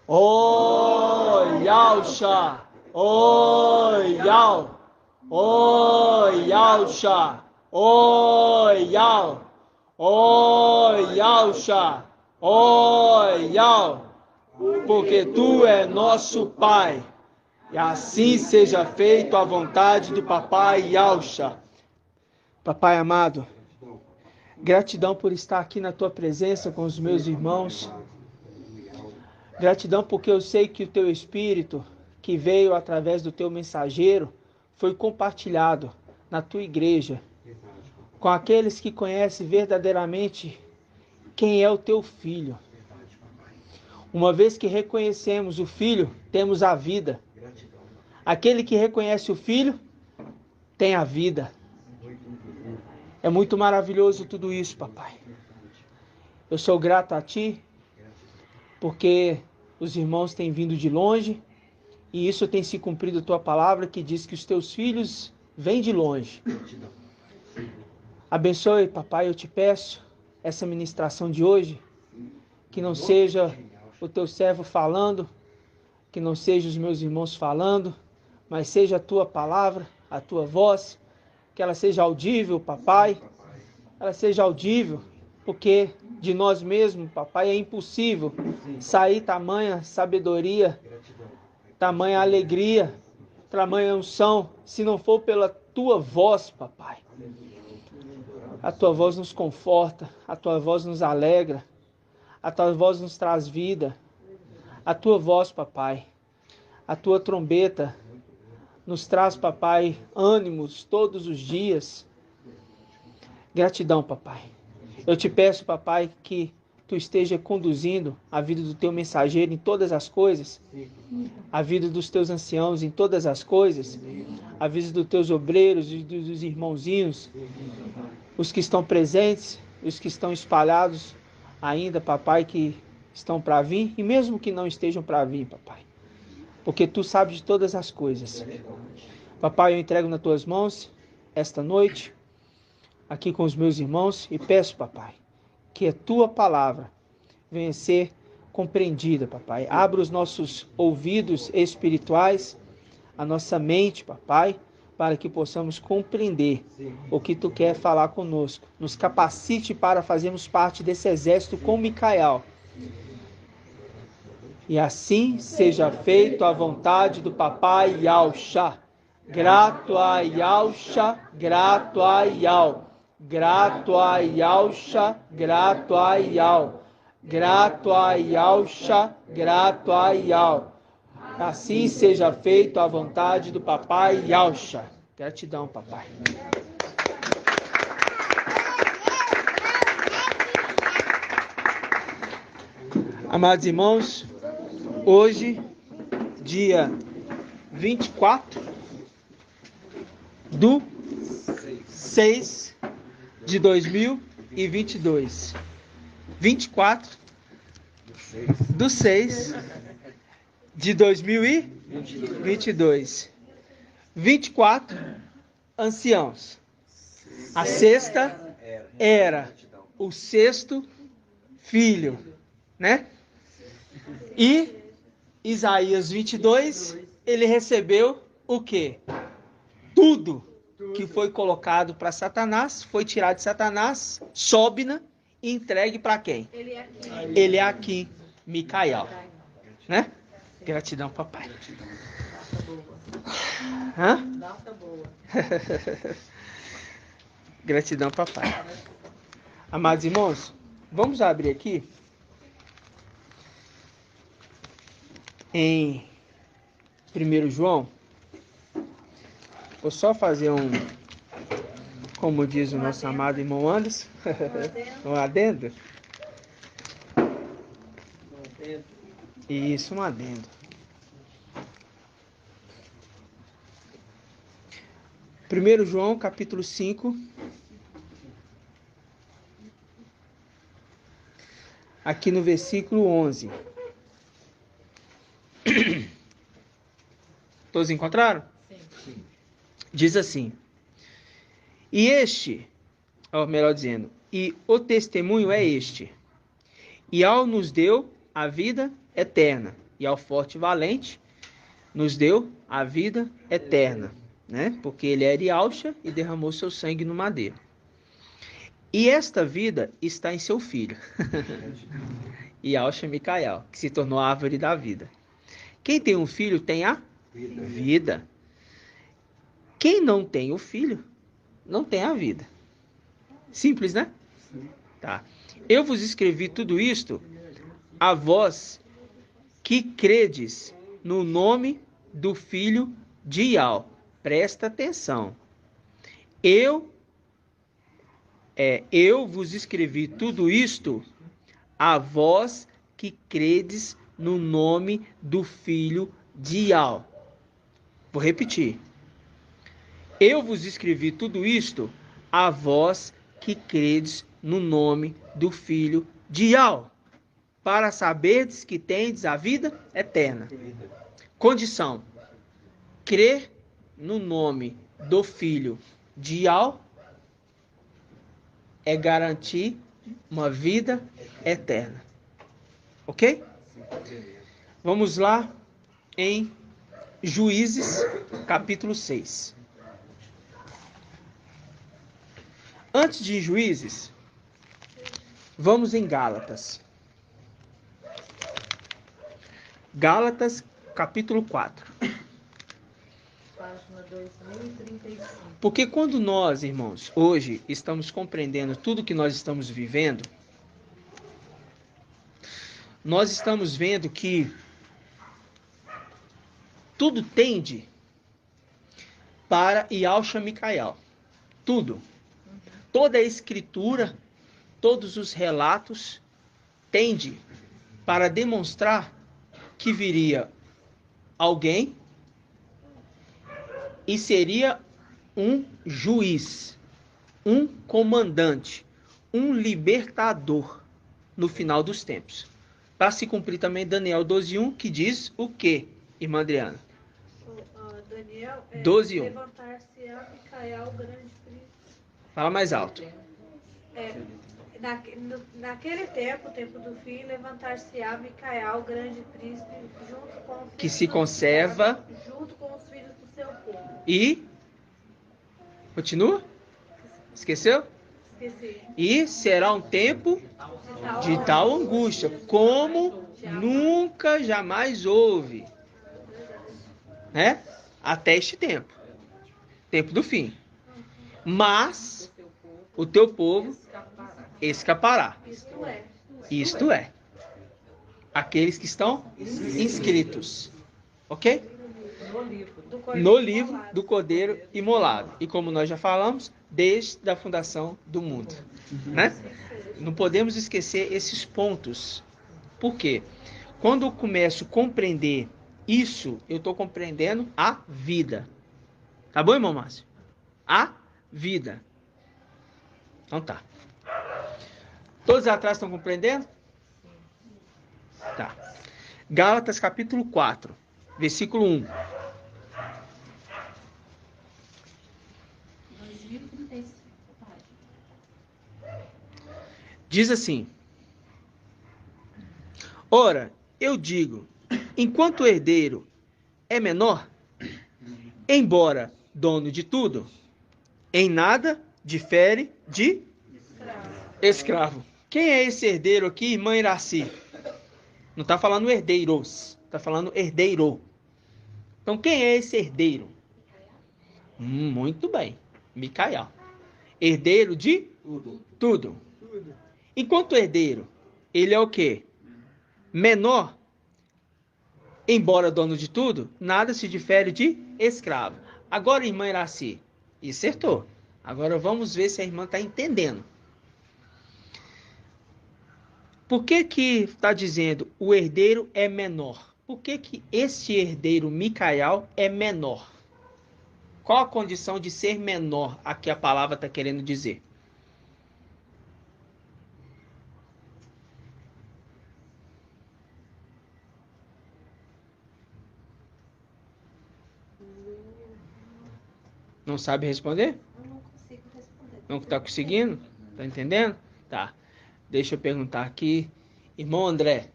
O Yahusha, O Yah, O Yahusha, O Yah, O Yahusha, O Yah, porque tu é nosso Pai, e assim seja feito a vontade do Papai Yahusha. Papai amado, gratidão por estar aqui na tua presença com os meus irmãos. Gratidão porque eu sei que o teu Espírito, que veio através do teu mensageiro, foi compartilhado na tua igreja, com aqueles que conhecem verdadeiramente quem é o teu Filho. Uma vez que reconhecemos o Filho, temos a vida. Aquele que reconhece o Filho, tem a vida. É muito maravilhoso tudo isso, papai. Eu sou grato a ti, porque os irmãos têm vindo de longe, e isso tem se cumprido a tua palavra, que diz que os teus filhos vêm de longe. Abençoe, papai, eu te peço, essa ministração de hoje, que não seja o teu servo falando, que não seja os meus irmãos falando, mas seja a tua palavra, a tua voz, que ela seja audível, papai, ela seja audível, porque de nós mesmos, papai, é impossível sair tamanha sabedoria, tamanha alegria, tamanha unção, se não for pela tua voz, papai. A tua voz nos conforta, a tua voz nos alegra, a tua voz nos traz vida. A tua voz, papai, a tua trombeta nos traz, papai, ânimos todos os dias. Gratidão, papai. Eu te peço, papai, que tu esteja conduzindo a vida do teu mensageiro em todas as coisas, a vida dos teus anciãos em todas as coisas, a vida dos teus obreiros e dos irmãozinhos, os que estão presentes, os que estão espalhados ainda, papai, que estão para vir, e mesmo que não estejam para vir, papai, porque tu sabes de todas as coisas. Papai, eu entrego nas tuas mãos esta noite, aqui com os meus irmãos, e peço, papai, que a tua palavra venha ser compreendida, papai. Abra os nossos ouvidos espirituais, a nossa mente, papai, para que possamos compreender o que tu quer falar conosco. Nos capacite para fazermos parte desse exército com Micael. E assim seja feito a vontade do papai Yahusha. Grato a Yahusha, grato a Yah. Grato a Yahusha, grato a Yah. Grato a Yahusha, grato a Yah. Assim seja feito a vontade do papai Yahusha. Gratidão, papai. Amados irmãos, hoje, dia 24 do 6 de 2022. 24 do 6 de 2022. 24 anciãos. A sexta era o sexto filho, né? E Isaías 22, ele recebeu o quê? Tudo que foi colocado para Satanás, foi tirado de Satanás, Sobna, e entregue para quem? Ele é aqui, Micael. Né? Gratidão, papai. Hã? Gratidão, papai. Amados irmãos, vamos abrir aqui em 1 João. Vou só fazer como diz o nosso amado irmão Anderson, um adendo. Isso, um adendo. 1 João, capítulo 5. Aqui no versículo 11. Todos encontraram? Sim. Diz assim: e este, ou melhor dizendo, e o testemunho é este, e ao nos deu a vida eterna, e ao forte e valente, nos deu a vida eterna, né? Porque ele era Yahshua e derramou seu sangue no madeiro. E esta vida está em seu filho, Yahshua Micael, que se tornou a árvore da vida. Quem tem um filho tem a vida. Quem não tem o filho, não tem a vida. Simples, né? Tá. Eu vos escrevi tudo isto a vós que credes no nome do Filho de Ial. Presta atenção. Eu vos escrevi tudo isto a vós que credes no nome do Filho de Ial. Vou repetir. Eu vos escrevi tudo isto a vós que credes no nome do Filho de Ial, para saberdes que tendes a vida eterna. Condição: crer no nome do Filho de Ial é garantir uma vida eterna. Ok? Vamos lá em Juízes, capítulo 6. Antes de Juízes, vamos em Gálatas. Gálatas, capítulo 4. Página 2035. Porque quando nós, irmãos, hoje estamos compreendendo tudo que nós estamos vivendo, nós estamos vendo que tudo tende para Yahshua Micael. Tudo. Toda a escritura, todos os relatos tende para demonstrar que viria alguém e seria um juiz, um comandante, um libertador no final dos tempos. Para se cumprir também Daniel 12:1, que diz o quê, irmã Adriana? Daniel, 12:1. Levantar-se-á Micael, grande príncipe. Fala mais alto. Naquele tempo, o tempo do fim, levantar-se-á Micael, grande príncipe, junto com os Que filhos se do conserva. céu, junto com os filhos do seu povo. E continua? Esqueceu? Esqueci. E será um tempo de tal angústia como nunca jamais houve, né? Até este tempo, tempo do fim. Mas o teu povo escapará. Isto é, aqueles que estão inscritos, ok? No livro do Cordeiro Imolado. E como nós já falamos, desde a fundação do mundo, né? Não podemos esquecer esses pontos. Por quê? Quando eu começo a compreender isso, eu estou compreendendo a vida. Tá bom, irmão Márcio? A vida. Então tá. Todos atrás estão compreendendo? Tá. Gálatas capítulo 4, versículo 1. 2035. Diz assim: ora, eu digo, enquanto o herdeiro é menor, embora dono de tudo, em nada difere de escravo. Quem é esse herdeiro aqui, irmã Iraci? Não está falando herdeiros, está falando herdeiro. Então, quem é esse herdeiro? Muito bem, Micael. Herdeiro de tudo. Enquanto herdeiro, ele é o quê? Menor, embora dono de tudo, nada se difere de escravo. Agora, irmã Iraci, acertou. Agora vamos ver se a irmã está entendendo. Por que está dizendo o herdeiro é menor? Por que esse herdeiro Micael é menor? Qual a condição de ser menor a que a palavra está querendo dizer? Não sabe responder? Eu não consigo responder. Não está conseguindo? Tá entendendo? Tá. Deixa eu perguntar aqui. Irmão André.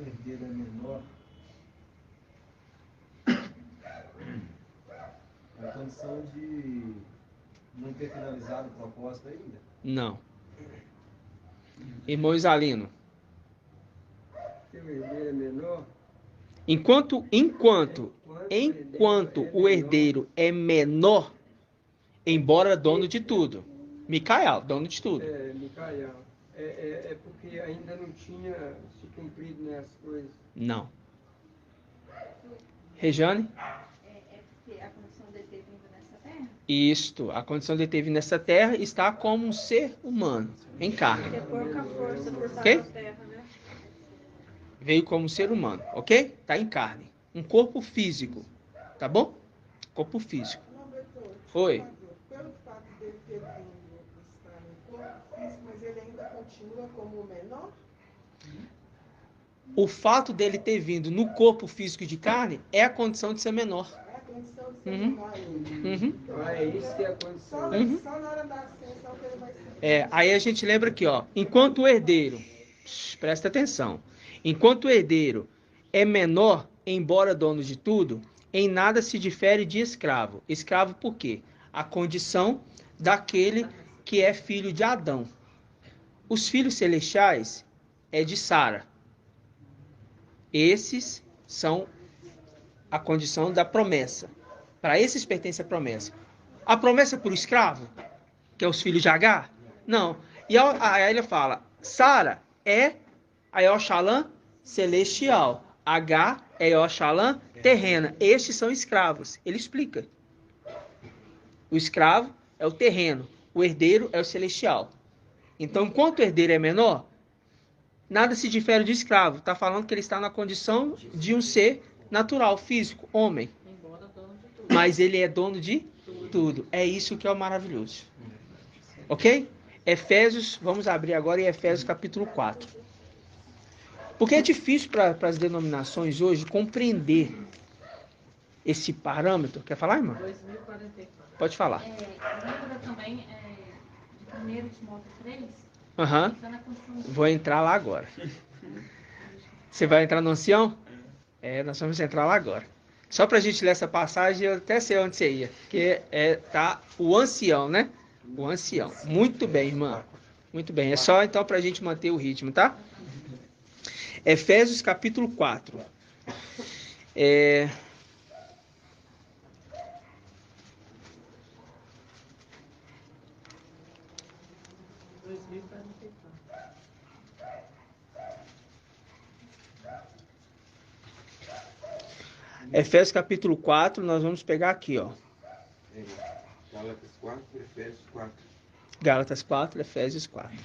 herdeiro é menor, a condição de não ter finalizado o propósito ainda? Não. Irmão Isalino. Se o herdeiro é menor, Enquanto o herdeiro é menor, embora dono de tudo. Micael, dono de tudo. Micael, é porque ainda não tinha se cumprido nessas coisas. Não. Rejane? É porque a condição dele ter vindo nessa terra? Isto, a condição de ter vindo nessa terra está como um ser humano, em carne. Ter pouca força por estar Ok? na terra, né? Veio como ser humano, ok? Está em carne. Um corpo físico, tá bom? Corpo físico. Oi. Pelo fato dele ter vindo estar no corpo físico, mas ele ainda continua como o menor? O fato dele ter vindo no corpo físico de carne é a condição de ser menor. É a condição de ser Uhum. menor ainda. Uhum. Então é isso que é a condição. Só na hora da ascensão que ele vai ser. Aí a gente lembra aqui, ó. Enquanto o herdeiro, presta atenção. Enquanto o herdeiro é menor, embora dono de tudo, em nada se difere de escravo. Escravo por quê? A condição daquele que é filho de Adão. Os filhos celestiais é de Sara. Esses são a condição da promessa. Para esses pertence a promessa. A promessa por escravo, que é os filhos de Agar? Não. E aí ele fala, Sara é a Yoxalã celestial. Agar é Yoxalã terrena. Estes são escravos. Ele explica. O escravo é o terreno. O herdeiro é o celestial. Então, enquanto o herdeiro é menor, nada se difere de escravo. Está falando que ele está na condição de um ser natural, físico, homem. Mas ele é dono de tudo. É isso que é o maravilhoso. Ok? Efésios, vamos abrir agora em Efésios capítulo 4. Porque é difícil para as denominações hoje compreender esse parâmetro. Quer falar, irmã? 2044. Pode falar. Lembra também de 1 Timóteo 3? Aham. Está na construção. Vou entrar lá agora. Você vai entrar no ancião? Nós vamos entrar lá agora. Só para a gente ler essa passagem, eu até sei onde você ia. Que tá o ancião, né? O ancião. Muito bem, irmã. Muito bem. É só então para a gente manter o ritmo, tá? Efésios capítulo 4. Efésios capítulo 4, nós vamos pegar aqui, ó. Gálatas 4, Efésios 4. Gálatas 4, Efésios 4.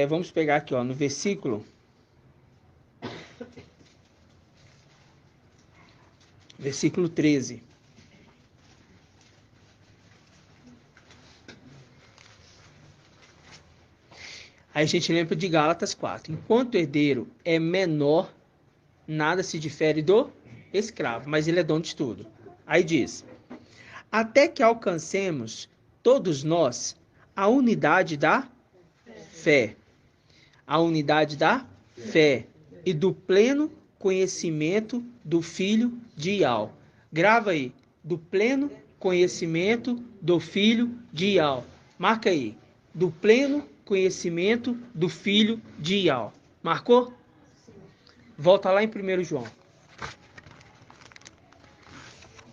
Vamos pegar aqui, ó, no versículo 13. Aí a gente lembra de Gálatas 4. Enquanto o herdeiro é menor, nada se difere do escravo, mas ele é dono de tudo. Aí diz, até que alcancemos, todos nós, a unidade da fé. A unidade da fé e do pleno conhecimento do Filho de Ial. Grava aí, do pleno conhecimento do Filho de Ial. Marca aí, do pleno conhecimento do Filho de Ial. Marcou? Volta lá em 1 João.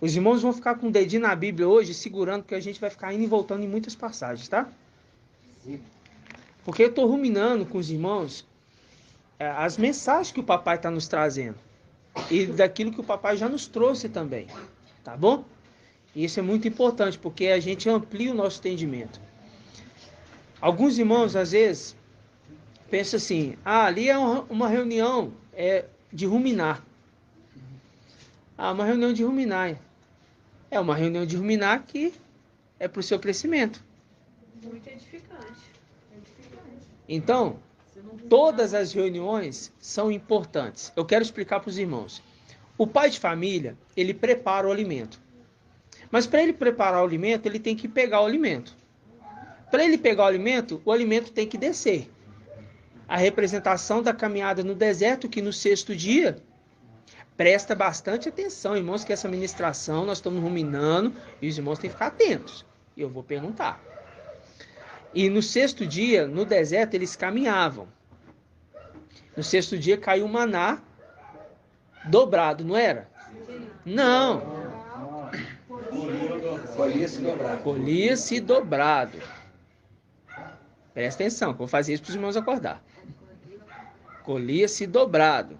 Os irmãos vão ficar com o dedinho na Bíblia hoje, segurando, porque a gente vai ficar indo e voltando em muitas passagens, tá? Porque eu estou ruminando com os irmãos as mensagens que o papai está nos trazendo. E daquilo que o papai já nos trouxe também. Tá bom? E isso é muito importante, porque a gente amplia o nosso entendimento. Alguns irmãos, às vezes, pensam assim, ali é uma reunião de ruminar. Uma reunião de ruminar. É uma reunião de ruminar que é para o seu crescimento. Muito edificante. Então, todas as reuniões são importantes. Eu quero explicar para os irmãos. O pai de família, ele prepara o alimento. Mas para ele preparar o alimento, ele tem que pegar o alimento. Para ele pegar o alimento tem que descer. a representação da caminhada no deserto, que no 6º dia, presta bastante atenção, irmãos, que essa ministração nós estamos ruminando e os irmãos têm que ficar atentos. E eu vou perguntar. E no 6º dia, no deserto, eles caminhavam. No 6º dia caiu o maná dobrado, não era? Não. Colhia-se dobrado. Colhia-se dobrado. Presta atenção, que eu vou fazer isso para os irmãos acordar. Colhia-se dobrado.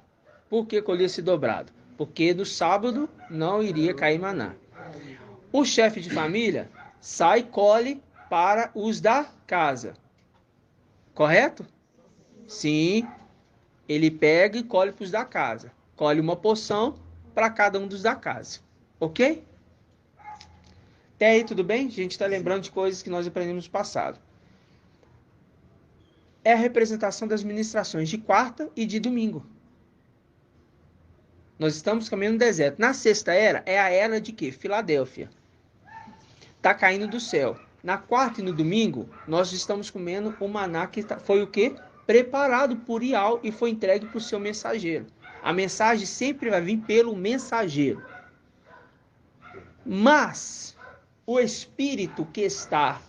Por que colhia-se dobrado? Porque no sábado não iria cair maná. O chefe de família sai e colhe para os da casa. Correto? Sim. Ele pega e colhe para os da casa. Colhe uma porção para cada um dos da casa. Ok? Até aí, tudo bem? A gente está lembrando de coisas que nós aprendemos no passado. É a representação das ministrações de quarta e de domingo. Nós estamos caminhando no deserto. Na 6ª era, é a era de quê? Filadélfia. Está caindo do céu. Na 4ª e no domingo, nós estamos comendo o maná que foi o quê? Preparado por Ial e foi entregue para o seu mensageiro. A mensagem sempre vai vir pelo mensageiro. Mas o espírito que está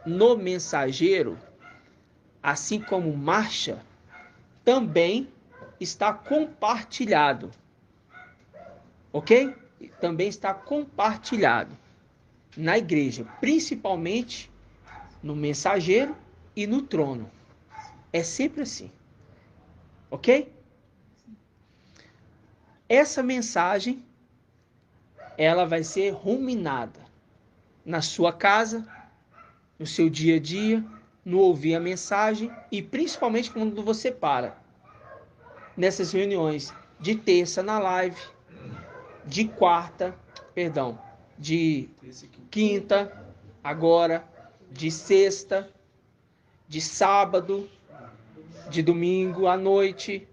no mensageiro, assim como marcha, também está compartilhado. Ok? Também está compartilhado na igreja, principalmente no mensageiro e no trono. É sempre assim. Ok? Essa mensagem, ela vai ser ruminada na sua casa, no seu dia a dia, no ouvir a mensagem e principalmente quando você para. Nessas reuniões de terça na live, de quinta, agora, de sexta, de sábado, de domingo à noite.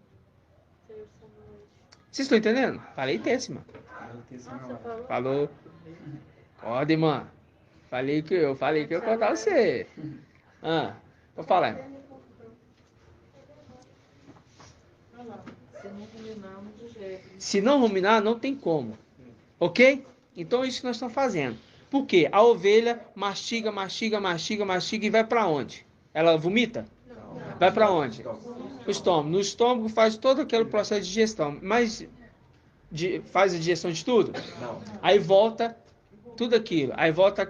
Vocês estão entendendo? Falei terça, mano. Falou. Acorda, mano. Falei que eu ia contar você. Vou falar. Se não ruminar, não tem como. Ok? Então é isso que nós estamos fazendo. Por quê? A ovelha mastiga e vai para onde? Ela vomita? Vai para onde? O estômago. No estômago faz todo aquele processo de digestão. Mas faz a digestão de tudo? Não. Aí volta tudo aquilo. Aí volta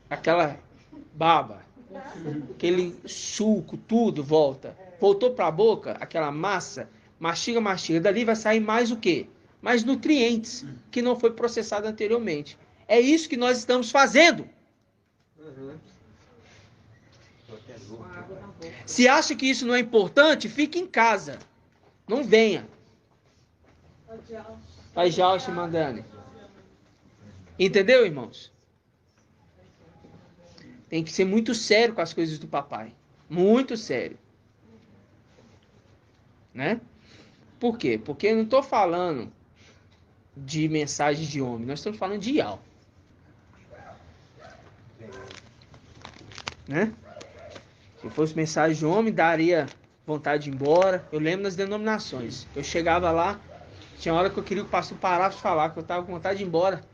aquela baba, aquele suco, tudo volta. Voltou para a boca, aquela massa, mastiga. Dali vai sair mais o quê? Mais nutrientes, que não foi processado anteriormente. É isso que nós estamos fazendo. Se acha que isso não é importante, fique em casa. Não venha. Vai já, se mandando. Entendeu, irmãos? Tem que ser muito sério com as coisas do papai. Muito sério. Né? Por quê? Porque eu não estou falando de mensagem de homem. Nós estamos falando de Ial. Né? Se fosse mensagem de homem, daria vontade de ir embora. Eu lembro das denominações. Eu chegava lá, tinha hora que eu queria que o pastor parasse de falar, que eu estava com vontade de ir embora.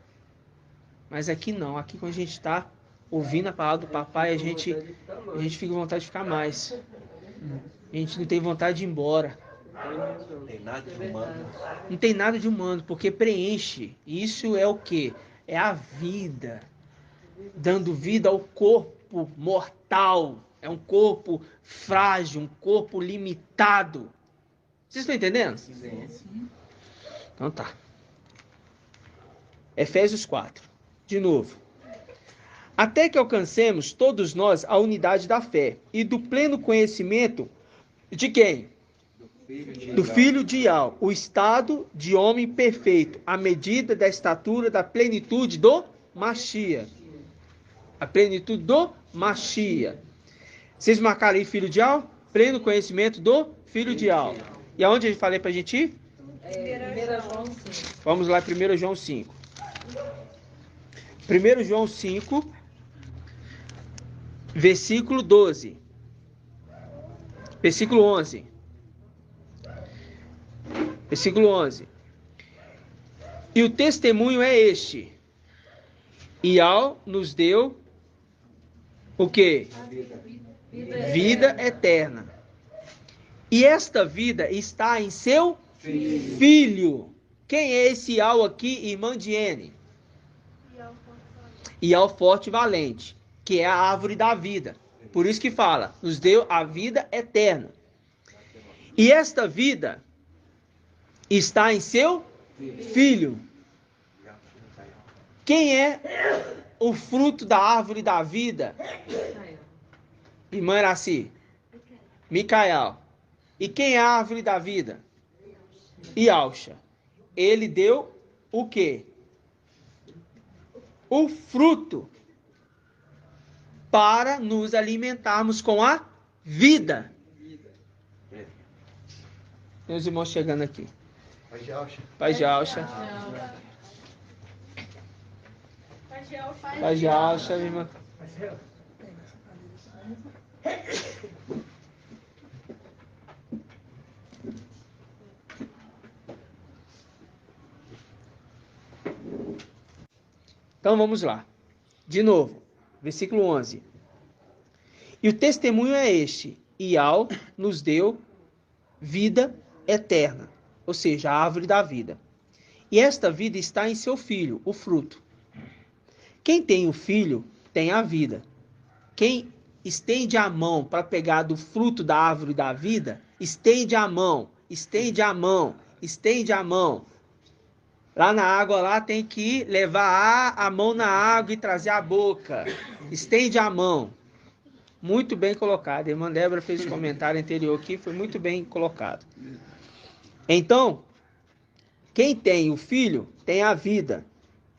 Mas aqui não. Aqui quando a gente está ouvindo a palavra do papai, a gente fica com vontade de ficar mais. A gente não tem vontade de ir embora. Não tem nada de humano. Não tem nada de humano, porque preenche. Isso é o quê? É a vida. Dando vida ao corpo mortal. É um corpo frágil, um corpo limitado. Vocês estão entendendo? Sim. Então tá. Efésios 4. De novo. Até que alcancemos todos nós a unidade da fé e do pleno conhecimento de quem? Do Filho de Ial, o estado de homem perfeito, à medida da estatura da plenitude do Machia. A plenitude do Machia. Vocês marcaram aí Filho de Ial? Pleno conhecimento do Filho de Ial. E aonde eu falei pra gente ir? 1 João 5. Vamos lá, 1 João 5. 1 João 5, versículo 12. Versículo 11. Versículo 11. E o testemunho é este. Ial nos deu o quê? Vida eterna. E esta vida está em seu Filho. Quem é esse Ial aqui, irmã Diene? Ial forte e valente, que é a árvore da vida. Por isso que fala, nos deu a vida eterna. E esta vida está em seu Filho. Quem é o fruto da árvore da vida? Irmã Iraci. Micael. E quem é a árvore da vida? Ialcha. Ele deu o quê? O fruto para nos alimentarmos com a vida. Meus irmãos chegando aqui. Pai Jalcha. Pai Jalcha, irmã. Então vamos lá. De novo, versículo 11. E o testemunho é este: Ial nos deu vida eterna, ou seja, a árvore da vida. E esta vida está em seu Filho, o fruto. Quem tem o Filho tem a vida. Quem estende a mão para pegar do fruto da árvore da vida, estende a mão, estende a mão, estende a mão. Lá na água, lá tem que levar a mão na água e trazer a boca. Estende a mão. Muito bem colocado. A irmã Débora fez um comentário anterior aqui, foi muito bem colocado. Então, quem tem o Filho tem a vida.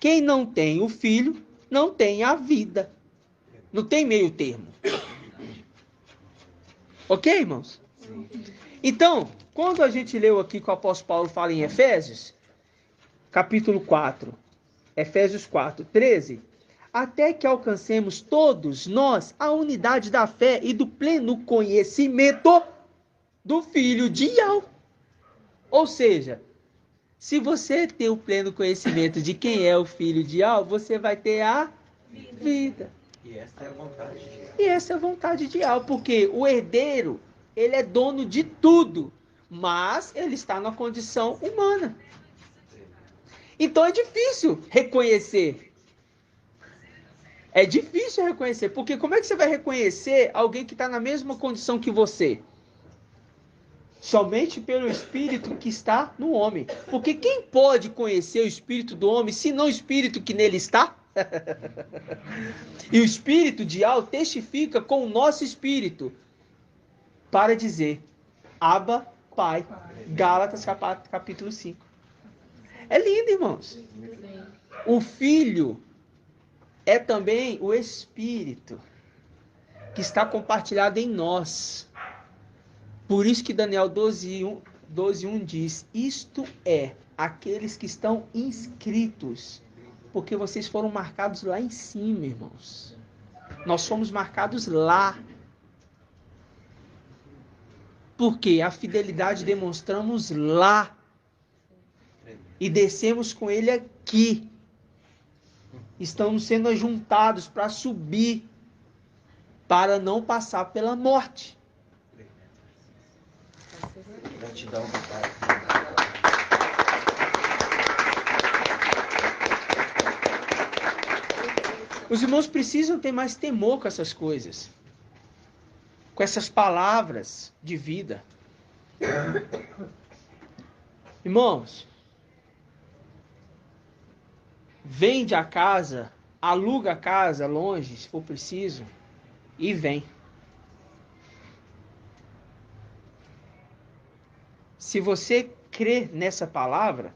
Quem não tem o Filho não tem a vida. Não tem meio termo. Ok, irmãos? Então, quando a gente leu aqui que o apóstolo Paulo fala em Efésios, capítulo 4, Efésios 4, 13, até que alcancemos todos nós a unidade da fé e do pleno conhecimento do Filho de Ial. Ou seja, se você tem o pleno conhecimento de quem é o Filho de Ial, você vai ter a vida. E essa é a vontade de Deus. E essa é a vontade de Ial, porque o herdeiro, ele é dono de tudo, mas ele está na condição humana. Então é difícil reconhecer. É difícil reconhecer, porque como é que você vai reconhecer alguém que está na mesma condição que você? Somente pelo Espírito que está no homem. Porque quem pode conhecer o Espírito do homem, se não o Espírito que nele está? E o Espírito de Ial testifica com o nosso Espírito para dizer, Abba, Pai, Gálatas capítulo 5. É lindo, irmãos. O Filho é também o Espírito que está compartilhado em nós. Por isso que Daniel 12:1 diz, isto é, aqueles que estão inscritos, porque vocês foram marcados lá em cima, irmãos. Nós fomos marcados lá. Porque a fidelidade demonstramos lá. E descemos com ele aqui. Estamos sendo ajuntados para subir, para não passar pela morte. Gratidão, Pai. Os irmãos precisam ter mais temor com essas coisas. Com essas palavras de vida. Irmãos, vende a casa, aluga a casa longe, se for preciso, e vem. Se você crê nessa palavra,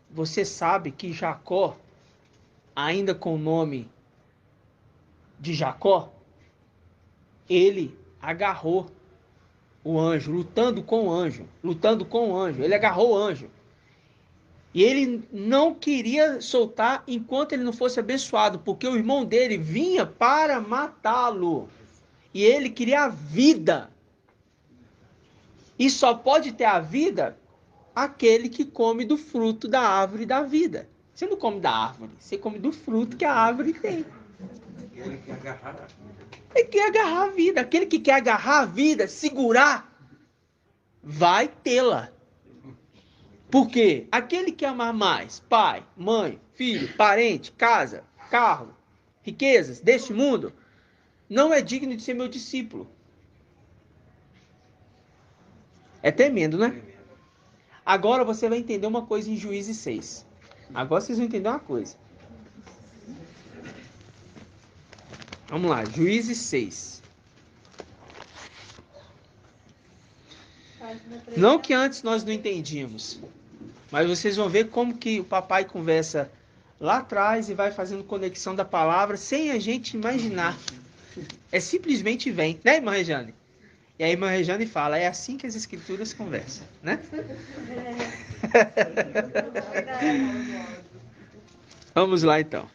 você sabe que Jacó, ainda com o nome de Jacó, ele agarrou o anjo, lutando com o anjo, ele agarrou o anjo. E ele não queria soltar enquanto ele não fosse abençoado, porque o irmão dele vinha para matá-lo. E ele queria a vida. E só pode ter a vida aquele que come do fruto da árvore da vida. Você não come da árvore, você come do fruto que a árvore tem. Ele quer agarrar a vida. Ele quer agarrar a vida. Aquele que quer agarrar a vida, segurar, vai tê-la. Por quê? Aquele que amar mais pai, mãe, filho, parente, casa, carro, riquezas deste mundo, não é digno de ser meu discípulo. É tremendo, né? Agora você vai entender uma coisa em Juízes 6. Agora vocês vão entender uma coisa. Vamos lá, Juízes 6. Não que antes nós não entendíamos, mas vocês vão ver como que o papai conversa lá atrás e vai fazendo conexão da palavra sem a gente imaginar. É simplesmente vem, né, irmã Rejane? E aí a irmã Rejane fala, é assim que as escrituras conversam, né? Vamos lá então.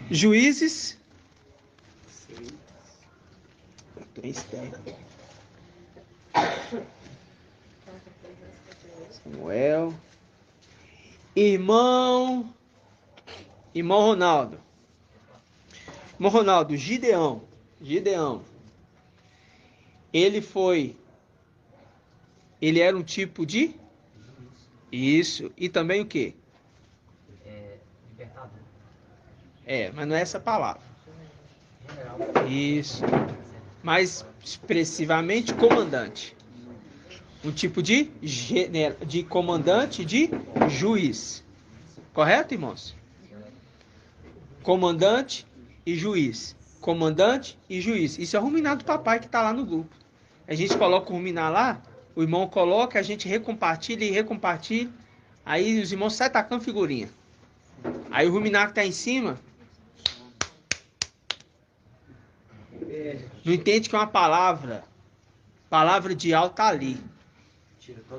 Juízes. Samuel. Irmão Ronaldo. Irmão Ronaldo, Gideão. Ele era um tipo de... Isso. E também o quê? Libertador. Mas não é essa palavra. Isso. Mais expressivamente, comandante. Um tipo de comandante de juiz. Correto, irmãos? Comandante e juiz. Comandante e juiz. Isso é o ruminar do papai que está lá no grupo. A gente coloca o ruminar lá, o irmão coloca, a gente recompartilha e recompartilha. Aí os irmãos saem tacando figurinha. Aí o ruminar que está em cima não entende que é uma palavra. Palavra de alto tá ali.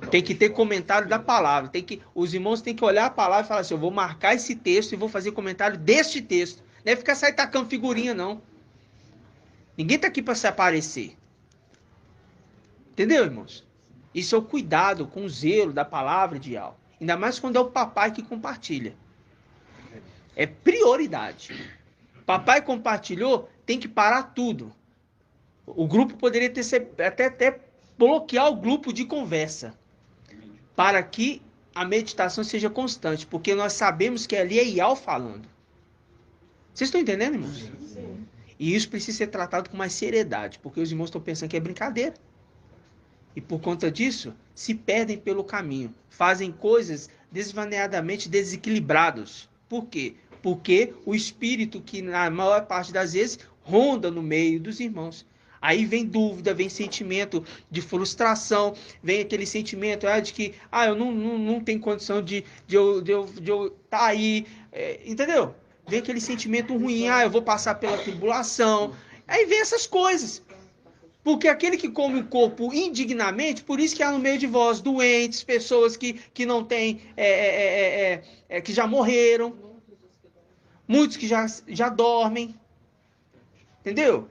Tem que ter comentário da palavra. Os irmãos têm que olhar a palavra e falar assim, eu vou marcar esse texto e vou fazer comentário deste texto. Não é ficar sair tacando figurinha, não. Ninguém está aqui para se aparecer. Entendeu, irmãos? Isso é o cuidado com o zelo da palavra de algo. Ainda mais quando é o papai que compartilha. É prioridade. Papai compartilhou, tem que parar tudo. O grupo poderia até bloquear o grupo de conversa. Para que a meditação seja constante. Porque nós sabemos que ali é Ial falando. Vocês estão entendendo, irmãos? Sim. E isso precisa ser tratado com mais seriedade. Porque os irmãos estão pensando que é brincadeira. E por conta disso, se perdem pelo caminho. Fazem coisas desvaneadamente desequilibrados. Por quê? Porque o espírito que na maior parte das vezes ronda no meio dos irmãos. Aí vem dúvida, vem sentimento de frustração, vem aquele sentimento de que eu não tenho condição de eu estar aí. Entendeu? Vem aquele sentimento ruim, eu vou passar pela tribulação. Aí vem essas coisas. Porque aquele que come o corpo indignamente, por isso que há no meio de vós doentes, pessoas que não têm, que já morreram, muitos que já dormem, entendeu?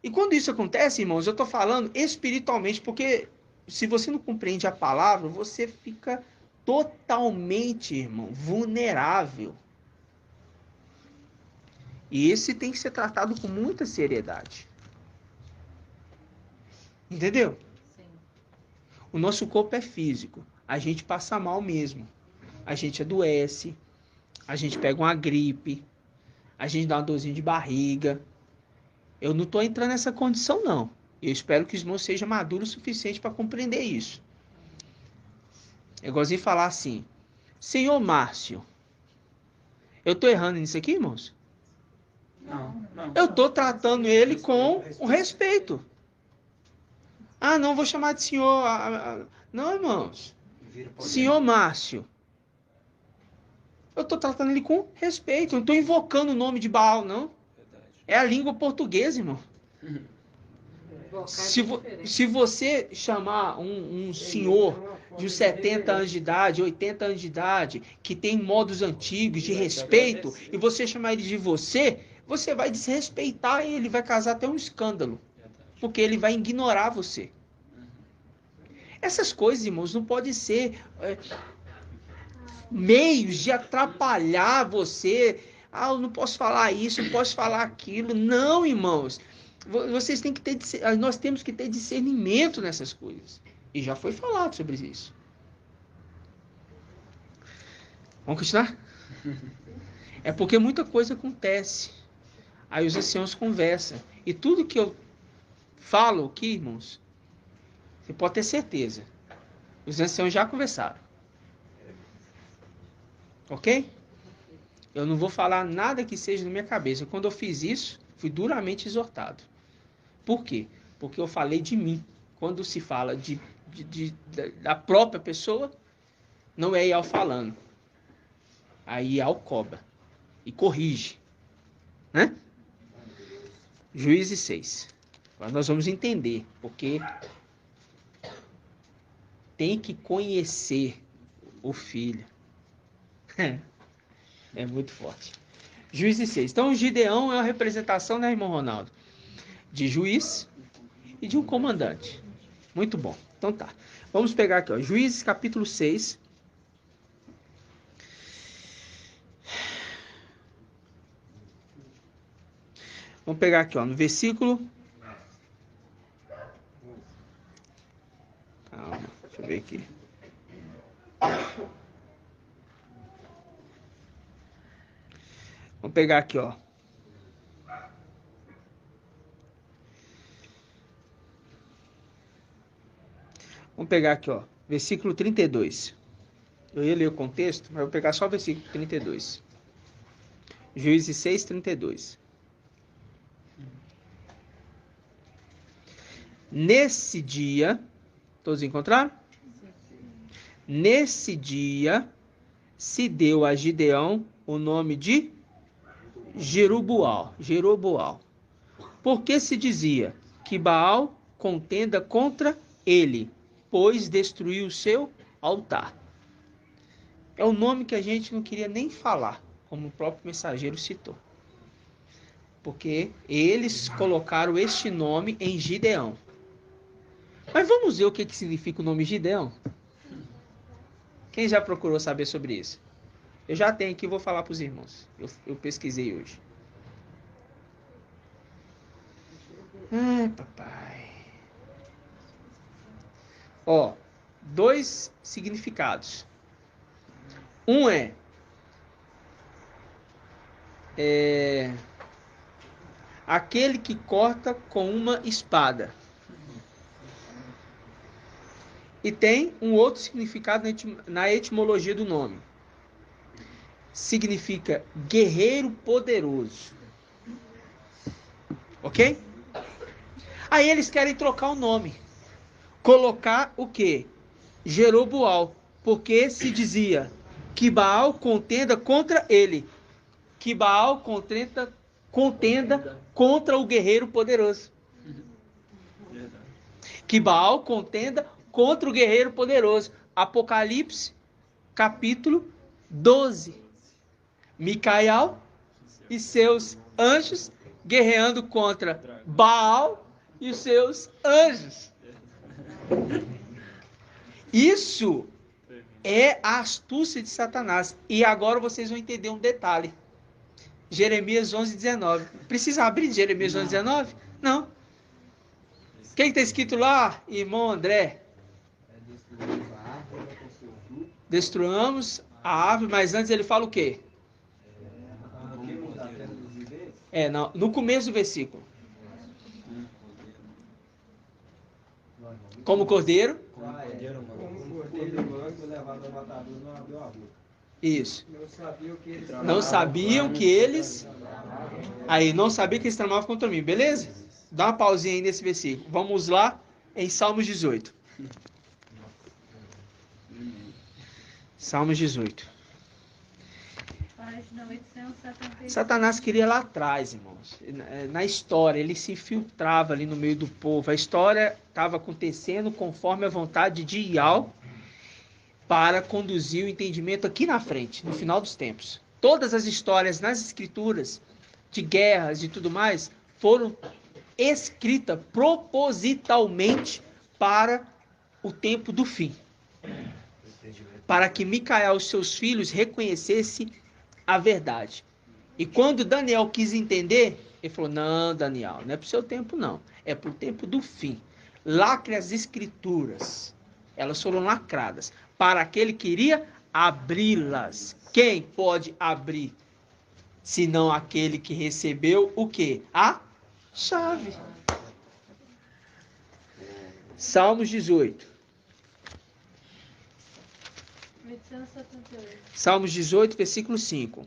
E quando isso acontece, irmãos, eu estou falando espiritualmente, porque se você não compreende a palavra, você fica totalmente, irmão, vulnerável. E esse tem que ser tratado com muita seriedade. Entendeu? Sim. O nosso corpo é físico. A gente passa mal mesmo. A gente adoece. A gente pega uma gripe. A gente dá uma dorzinha de barriga. Eu não estou entrando nessa condição, não. Eu espero que os irmãos sejam maduros o suficiente para compreender isso. Eu gosto de falar assim. Senhor Márcio. Eu estou errando nisso aqui, irmãos? Não. Eu estou tratando ele com o respeito. Não vou chamar de senhor. Não, irmãos. Senhor Márcio. Eu estou tratando ele com respeito. Eu não estou invocando o nome de Baal, não. É a língua portuguesa, irmão. Se você chamar um senhor de uns 70 anos de idade, 80 anos de idade, que tem modos antigos de respeito, e você chamar ele de você vai desrespeitar ele, vai causar até um escândalo. Porque ele vai ignorar você. Essas coisas, irmãos, não podem ser meios de atrapalhar você. Ah, eu não posso falar isso, eu não posso falar aquilo. Não, irmãos. Vocês têm que ter, nós temos que ter discernimento nessas coisas. E já foi falado sobre isso. Vamos continuar? É porque muita coisa acontece. Aí os anciãos conversam. E tudo que eu falo aqui, irmãos, você pode ter certeza. Os anciãos já conversaram. Ok? Eu não vou falar nada que seja na minha cabeça. Quando eu fiz isso, fui duramente exortado. Por quê? Porque eu falei de mim. Quando se fala da própria pessoa, não é Ial falando. Aí Ial cobra e corrige. Né? Juízes 6. Agora nós vamos entender, porque tem que conhecer o filho. É muito forte. Juízes 6. Então, Gideão é uma representação, né, irmão Ronaldo? De juiz e de um comandante. Muito bom. Então tá. Vamos pegar aqui, ó. Juízes capítulo 6. Vamos pegar aqui, ó, no versículo... Calma, deixa eu ver aqui. Vamos pegar aqui, ó. Vamos pegar aqui, ó. Versículo 32. Eu ia ler o contexto, mas eu vou pegar só o versículo 32. Juízes 6, 32. Nesse dia, todos encontraram? Nesse dia, se deu a Gideão o nome de Jeruboal. Porque se dizia que Baal contenda contra ele, pois destruiu o seu altar. É o nome que a gente não queria nem falar, como o próprio mensageiro citou. Porque eles colocaram este nome em Gideão. Mas vamos ver o que significa o nome Gideão? Quem já procurou saber sobre isso? Eu já tenho aqui, vou falar para os irmãos. Eu pesquisei hoje. Ai, papai. Ó, 2 significados. Um é aquele que corta com uma espada. E tem um outro significado na etimologia do nome. Significa guerreiro poderoso. Ok? Aí eles querem trocar o nome. Colocar o quê? Jeroboal. Porque se dizia que Baal contenda contra ele. Que Baal contenda contra o guerreiro poderoso. Que Baal contenda contra o guerreiro poderoso. Apocalipse, capítulo 12. Micael e seus anjos guerreando contra Baal e os seus anjos. Isso é a astúcia de Satanás. E agora vocês vão entender um detalhe. Jeremias 11, 19. Precisa abrir Jeremias 11, 19? Não. O que está escrito lá, irmão André? Destruamos a árvore, mas antes ele fala o quê? No começo do versículo. Como cordeiro. Isso. Não sabiam que eles... Aí, não sabiam que eles tramavam contra mim, beleza? Dá uma pausinha aí nesse versículo. Vamos lá em Salmos 18. Salmos 18. Satanás queria lá atrás, irmãos. Na história, ele se infiltrava ali no meio do povo. A história estava acontecendo conforme a vontade de Ial para conduzir o entendimento aqui na frente, no final dos tempos. Todas as histórias nas escrituras, de guerras e tudo mais, foram escritas propositalmente para o tempo do fim. Para que Micael e seus filhos reconhecessem a verdade. E quando Daniel quis entender, ele falou, não, Daniel, não é para o seu tempo não, é para o tempo do fim. Lacre as escrituras, elas foram lacradas, para aquele que queria abri-las. Quem pode abrir? Senão aquele que recebeu o quê? A chave. Salmos 18. 878. Salmos 18, versículo 5.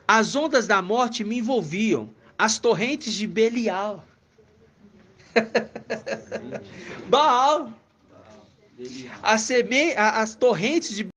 As ondas da morte me envolviam, as torrentes de Belial. Baal. As torrentes de